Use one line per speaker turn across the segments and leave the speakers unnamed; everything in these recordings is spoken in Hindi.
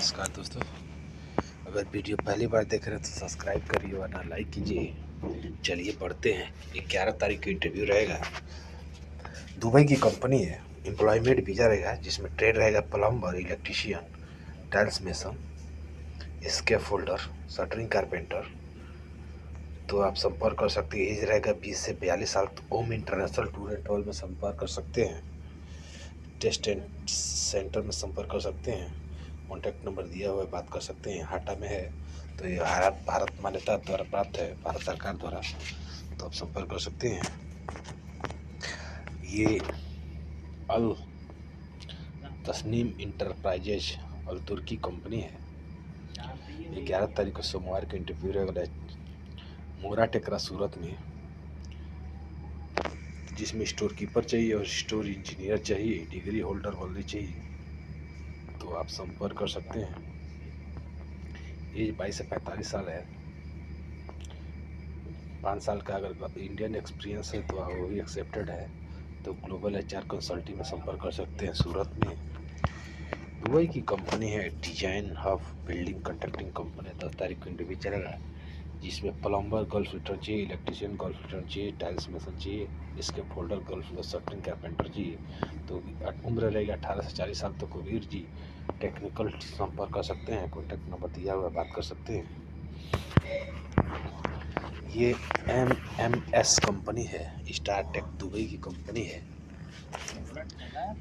नमस्कार दोस्तों। अगर वीडियो पहली बार देख रहे हैं तो सब्सक्राइब करिए वरना लाइक कीजिए। चलिए पढ़ते हैं। 11 तारीख को इंटरव्यू रहेगा। दुबई की कंपनी है। एम्प्लॉयमेंट वीज़ा रहेगा जिसमें ट्रेड रहेगा plumber, electrician, tiles mason, scaffolder, shuttering carpenter. तो आप संपर्क कर सकते हैं। एज रहेगा 20 से 42 साल। तो ओम इंटरनेशनल टूर एंड ट्रैवल में संपर्क कर सकते हैं। टेस्ट एंड सेंटर में संपर्क कर सकते हैं। कॉन्टैक्ट नंबर दिया हुआ है, बात कर सकते हैं। हाटा में है। तो ये भारत मान्यता द्वारा प्राप्त है, भारत सरकार द्वारा। तो आप संपर्क कर सकते हैं। ये अल तस्नीम इंटरप्राइजेज अल तुर्की कंपनी है। 11 तारीख को सोमवार को इंटरव्यू रहेगा मोरा टेकरा सूरत में, जिसमें स्टोर कीपर चाहिए और स्टोर इंजीनियर चाहिए। डिग्री होल्डर वाले चाहिए। तो आप संपर्क कर सकते हैं। एज 22 से 45 साल है। 5 साल का अगर इंडियन एक्सपीरियंस है तो वो भी एक्सेप्टेड है। तो ग्लोबल HR कंसल्टिंग में संपर्क कर सकते हैं सूरत में। दुबई की कंपनी है design hub building constructing company. 10 तारीख को इंटरव्यू चलेगा जिसमें प्लम्बर गल्फ फिटर चाहिए, इलेक्ट्रीशियन गल्फ फिटर चाहिए, टाइल्स मेसन चाहिए, इसके फोल्डर गल्फ शटरिंग कारपेंटर चाहिए। तो उम्र रहेगी 18 से 40 साल तक। वीर जी टेक्निकल संपर्क कर सकते हैं। कॉन्टैक्ट नंबर दिया हुआ है, बात कर सकते हैं। ये MMS कंपनी है, स्टार टेक दुबई की कंपनी है,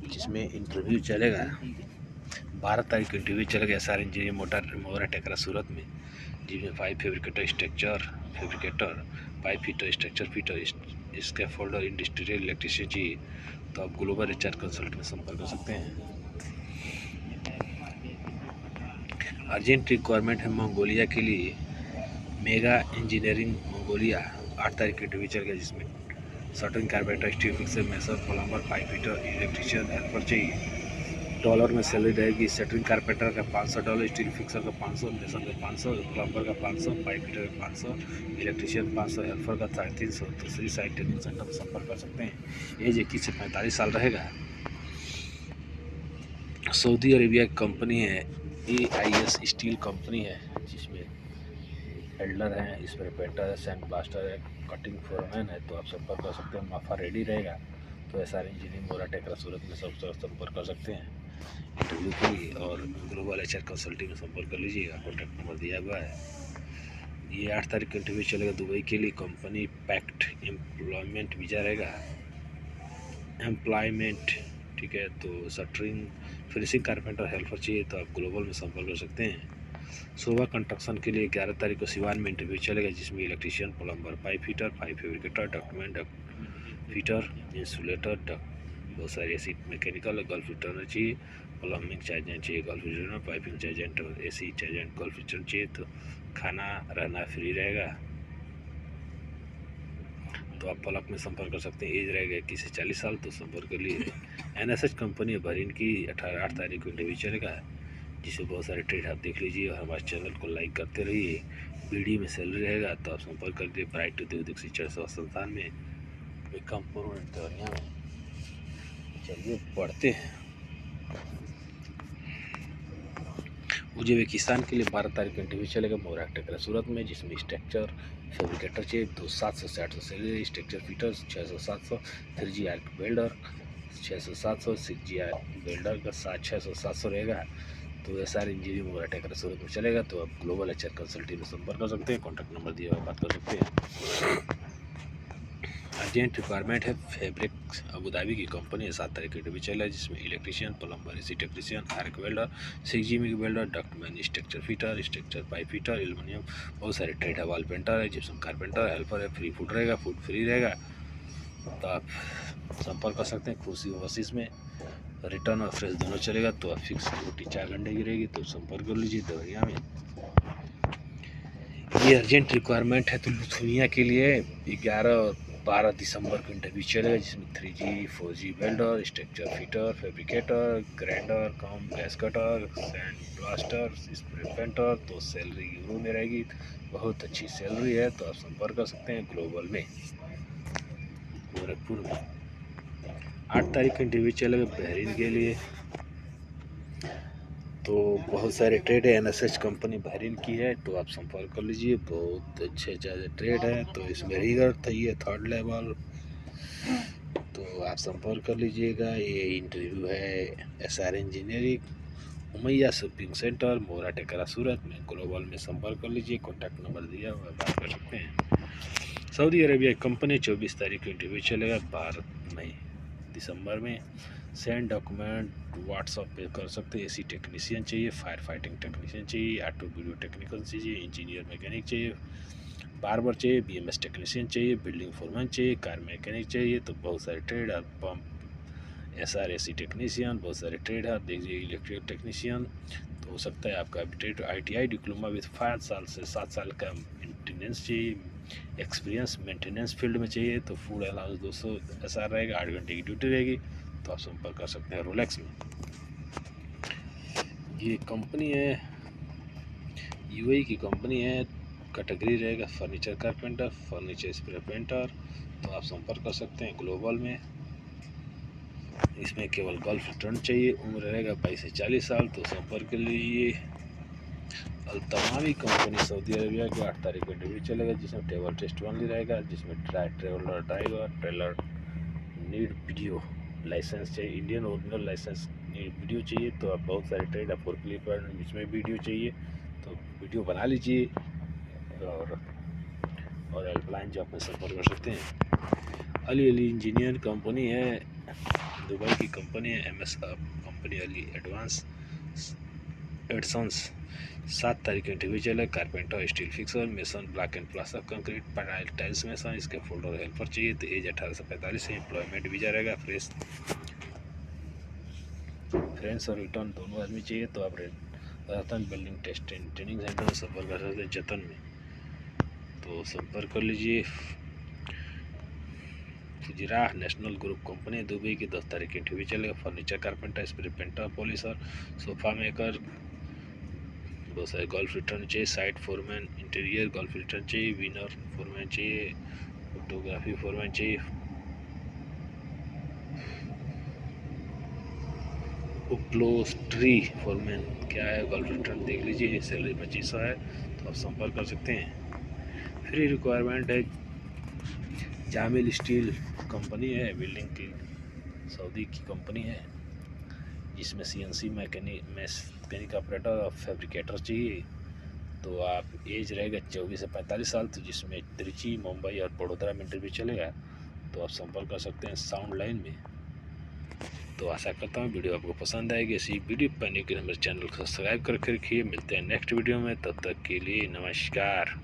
जिसमें इंटरव्यू चलेगा 12 तारीख को इंटरव्यू चलेगा। SR इंजीनियर मोरा टेकरा सूरत में, जिसमें 5 fabricator structure fabricator, 5 fitter structure fitter, इसके फोल्डर इंडस्ट्रियल इलेक्ट्रीशियन चाहिए। तो आप ग्लोबल HR कंसल्ट में संपर्क कर सकते हैं। अर्जेंट रिक्वायरमेंट है मंगोलिया के लिए। मेगा इंजीनियरिंग मंगोलिया 8 तारीख को इंटरव्यू चल गया, जिसमें shuttering carpenter, steel fixer, mason, plumber, pipe fitter, electrician helper चाहिए। डॉलर में सैलरी रहेगी। शटरिंग कारपेंटर का $500, स्टील फिक्सर का 500, मेसर का 500, प्लम्बर का 500, पाइप फिटर का 500, इलेक्ट्रीशियन 500, हेल्पर का 350। तो श्री साई ट्रेनिंग सेंटर में संपर्क कर सकते हैं। एज 21 से 45 साल रहेगा। सऊदी अरेबिया की कंपनी है AIS स्टील कंपनी है, जिसमें वेल्डर हैं, स्प्रे पेंटर है, सैंड ब्लास्टर है, कटिंग फोरमैन है। तो आप संपर्क कर सकते हैं। माफा रेडी रहेगा। तो SR इंजीनियरिंग मोरा टेकरा सूरत में सब संपर्क कर सकते हैं इंटरव्यू के लिए। और ग्लोबल HR कंसल्टिंग में संपर्क कर लीजिएगा। कॉन्टैक्ट नंबर दिया हुआ है। ये 8 तारीख को इंटरव्यू चलेगा दुबई के लिए। कंपनी पैक्ट एम्प्लॉयमेंट वीज़ा रहेगा। एम्प्लॉयमेंट ठीक है। तो शटरिंग फिनिशिंग कारपेंटर हेल्पर चाहिए। तो आप ग्लोबल में संपर्क कर सकते हैं। शोभा कंस्ट्रक्शन के लिए 11 तारीख को सिवान में इंटरव्यू चलेगा, जिसमें electrician, plumber, pipe fitter, pipe fabricator, ductman, duct fitter, insulator, duct बहुत सारी ऐसी मैकेनिकल गल्फ फिटर चाहिए। प्लम्बिंग चार्जेंट चाहिए, gulf fitter, piping चार्जेंट, AC चार्जेंट, gulf fitter चाहिए। तो खाना रहना फ्री रहेगा। तो आप पलक में संपर्क कर सकते हैं। एज रहेगा 21 से 40 साल। तो संपर्क कर लिए। NSH कंपनी बहरीन की 8 तारीख को इंटरव्यू चलेगा, जिसमें बहुत सारे ट्रेड आप देख लीजिए और हमारे चैनल को लाइक करते रहिए। BD में सैलरी रहेगा। तो आप संपर्क कर दिए प्राइवेट औद्योगिक शिक्षण संस्थान में बेकमपुर देवरिया में। चलिए पढ़ते हैं। उज्बेकिस्तान के लिए 12 तारीख को इंटरव्यू चलेगा मोरा टेकरा सूरत में, जिसमें स्ट्रक्चर फैब्रिकेटर चाहिए। तो 700 से 800 salary. Structure fitters 600 700, 3G arc welder 600 700, 6G arc welder का 600 700 रहेगा। तो SR इंजीनियरिंग मोरा टेकरा सूरत में चलेगा। तो आप ग्लोबल HR कंसल्टिंग में संपर्क कर सकते हैं। कॉन्टैक्ट नंबर दिया हुआ, बात कर सकते हैं। अर्जेंट रिक्वायरमेंट है फैब्रिक अबुधाबी की कंपनी है। 7 तारीख को इंटरव्यू चला है, जिसमें electrician, plumber, AC technician, arc welder, 6G MiG welder, ductman, structure fitter, structure pipe fitter, aluminium बहुत सारे ट्रेड है। वॉल पेंटर है, जिप्सम कारपेंटर, हेल्पर है। फ्री फूड रहेगा, फूड फ्री रहेगा। तो आप संपर्क कर सकते हैं। खुशी ओवरसीज में रिटर्न और फ्रेश दोनों चलेगा। तो आप फिक्स रोटी 4 घंटे की रहेगी। तो संपर्क कर लीजिए देवरिया में। ये अर्जेंट रिक्वायरमेंट है। तो लुथियाना के लिए 11 और 12 दिसंबर को इंटरव्यू चलेगा, जिसमें 3G 4G welder, structure fitter, fabricator, grinder cum gas cutter, sand blaster, spray painter. तो सैलरी यूरो में रहेगी। बहुत अच्छी सैलरी है। तो आप संपर्क कर सकते हैं ग्लोबल में गोरखपुर में। 8 तारीख को इंटरव्यू चलेगा बहरीन के लिए। तो बहुत सारे ट्रेड है, एनएसएच कंपनी बहरीन की है, तो आप संपर्क कर लीजिए। बहुत अच्छे ट्रेड है, तो इसमें रिगर चाहिए 3rd लेवल, तो आप संपर्क कर लीजिएगा। ये इंटरव्यू है SR engineering, Umayya shopping centre, मोरा टेकरा, सूरत में। ग्लोबल में संपर्क कर लीजिए, कॉन्टैक्ट नंबर दिया हुआ है, बात कर सकते हैं। सऊदी अरेबिया की कंपनी 24 तारीख को इंटरव्यू चलेगा, 12 मई दिसंबर में। सेंड डॉक्यूमेंट व्हाट्सअप पे कर सकते हैं। एसी टेक्नीशियन चाहिए, फायर फाइटिंग टेक्नीशियन चाहिए, ऑटो वीडियो टेक्निकल चाहिए, इंजीनियर मैकेनिक चाहिए, बार्बर चाहिए, बीएमएस टेक्नीशियन चाहिए, बिल्डिंग फोरमैन चाहिए, कार मैकेनिक चाहिए। तो बहुत सारे ट्रेड है, पंप एसआर टेक्नीशियन, बहुत सारे ट्रेड है। देखिए इलेक्ट्रिकल टेक्नीशियन, तो हो सकता है आपका ट्रेड ITI डिप्लोमा विद 5 साल से 7 साल का मेंटेनेंस चाहिए, एक्सपीरियंस मेंटेनेंस फील्ड में चाहिए। तो फूड अलाउंस 200 SR रहेगा, 8 घंटे की ड्यूटी रहेगी। तो आप संपर्क कर सकते हैं रोलेक्स में। ये कंपनी है, UAE की कंपनी है, कैटेगरी रहेगा furniture carpenter, furniture spray painter. तो आप संपर्क कर सकते हैं ग्लोबल में। इसमें केवल गल्फ रिटर्न चाहिए, उम्र रहेगा 22 से 40 साल। तो संपर्क कर लीजिए। अल-तमामी कंपनी सऊदी अरेबिया की 8 तारीख को इंटरव्यू चलेगा, जिसमें टेबल टेस्ट ओनली रहेगा, जिसमें ट्रेलर नीड वीडियो लाइसेंस चाहिए, Indian original license need video चाहिए। तो आप बहुत सारे ट्रेड है, फोर्कलिफ्ट जिसमें वीडियो चाहिए, तो वीडियो बना लीजिए। और हेल्पलाइन जो अपने संपर्क कर सकते हैं। अली इंजीनियर कंपनी है, दुबई की कंपनी है, MS कंपनी अली एडसन्स। 7 तारीख को इंटरव्यू चला, carpenter, steel fixer, mason, block and plaster concrete, tiles mason. इसके फोल्डर हेल्पर चाहिए। तो एज 18 से 45 है, एम्प्लॉयमेंट वीजा रहेगा, फ्रेंड्स और रिटर्न दोनों आदमी चाहिए। तो आप Rajasthan building test and training centre में संपर्क कर सकते हैं, जतन में। तो संपर्क कर लीजिए। फुजिराह नेशनल ग्रुप कंपनी दुबई की 10 तारीख की इंटरव्यू चलेगा, furniture carpenter, spray painter, polisher, sofa maker. बहुत सारे गोल्फ रिटर्न चाहिए, site foreman, interior golf return चाहिए, विनर फोरमैन चाहिए, फोटोग्राफी फोरमैन चाहिए, उपलोस्ट्री फोरमैन क्या है, गोल्फ रिटर्न देख लीजिए। सैलरी 2500 है। तो आप संपर्क कर सकते हैं। फ्री रिक्वायरमेंट है, जामिल स्टील कंपनी है, बिल्डिंग की सऊदी की कंपनी है, जिसमें CNC मैकेनिक ऑपरेटर और फैब्रिकेटर चाहिए। तो आप एज रहेगा 24 से 45 साल। तो जिसमें त्रिची, मुंबई और बड़ोदरा में इंटरव्यू चलेगा। तो आप संपर्क कर सकते हैं साउंड लाइन में। तो आशा करता हूँ वीडियो आपको पसंद आएगी। ऐसी वीडियो पाने के लिए मेरे चैनल को सब्सक्राइब करके रखिए। मिलते हैं नेक्स्ट वीडियो में, तब तक के लिए नमस्कार।